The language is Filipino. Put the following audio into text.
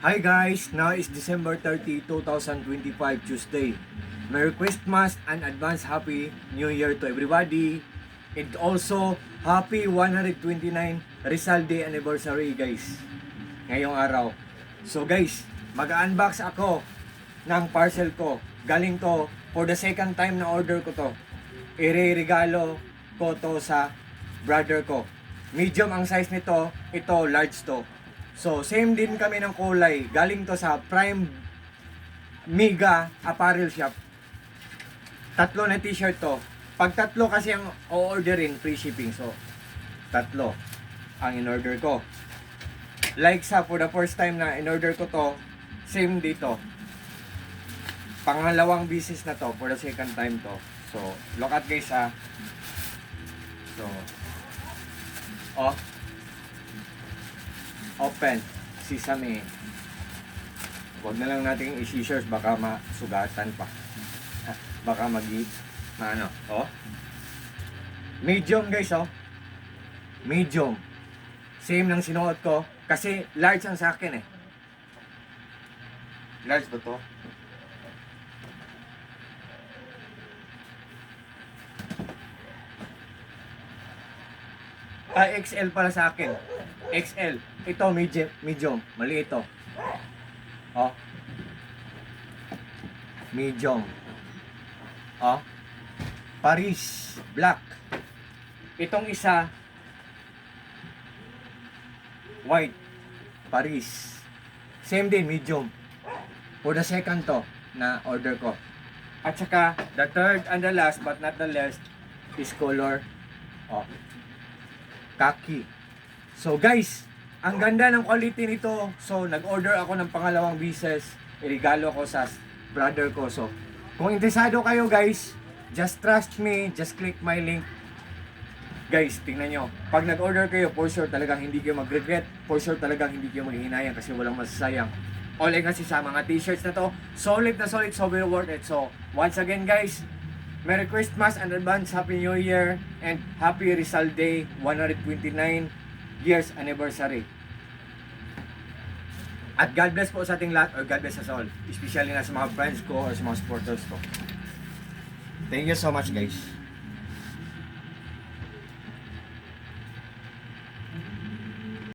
Hi guys, now is December 30, 2025, Tuesday. Merry Christmas and advance Happy New Year to everybody. And also, Happy 129 Rizal Day Anniversary guys. Ngayong araw. So guys, mag-unbox ako ng parcel ko. Galing to, for the second time na order ko to. Ireregalo ko to sa brother ko. Medium ang size nito, ito large to. So, same din kami ng kulay. Galing to sa Prime Mega Apparel Shop. Tatlo na t-shirt to. Pag tatlo kasi ang o-orderin, free shipping. So, tatlo ang in-order ko. Like sa for the first time na in-order ko to, same dito. Pangalawang business na to, for the second time to. So, look at guys ha. So, oh. Open, sesame. Huwag na lang natin i-scissors, baka masugatan pa. Baka ano, oh. Medium guys, oh. Medium. Same ng sinuot ko, kasi large ang sa akin eh. Large ba to? XL pala sa akin. XL. Ito medium. Mali ito. Oh. Medium. Oh. Paris black. Itong isa white. Paris. Same din medium. For the second to na order ko. At saka the third and the last but not the least is color oh khaki. So guys, ang ganda ng quality nito. So nag-order ako ng pangalawang pieces. Irigalo ko sa brother ko. So kung interesado kayo guys, just trust me, just click my link. Guys, tingnan nyo. Pag nag-order kayo, for sure talagang hindi kayo mag-regret. For sure talagang hindi kayo maghihinayang kasi walang masasayang. All in kasi sa mga t-shirts na to, solid na solid, so very worth it. So once again guys, Merry Christmas and advance Happy New Year and Happy Rizal Day 129 years anniversary. At God bless po sa ating lahat, or God bless us all, especially na sa mga friends ko or sa mga supporters ko. Thank you so much guys.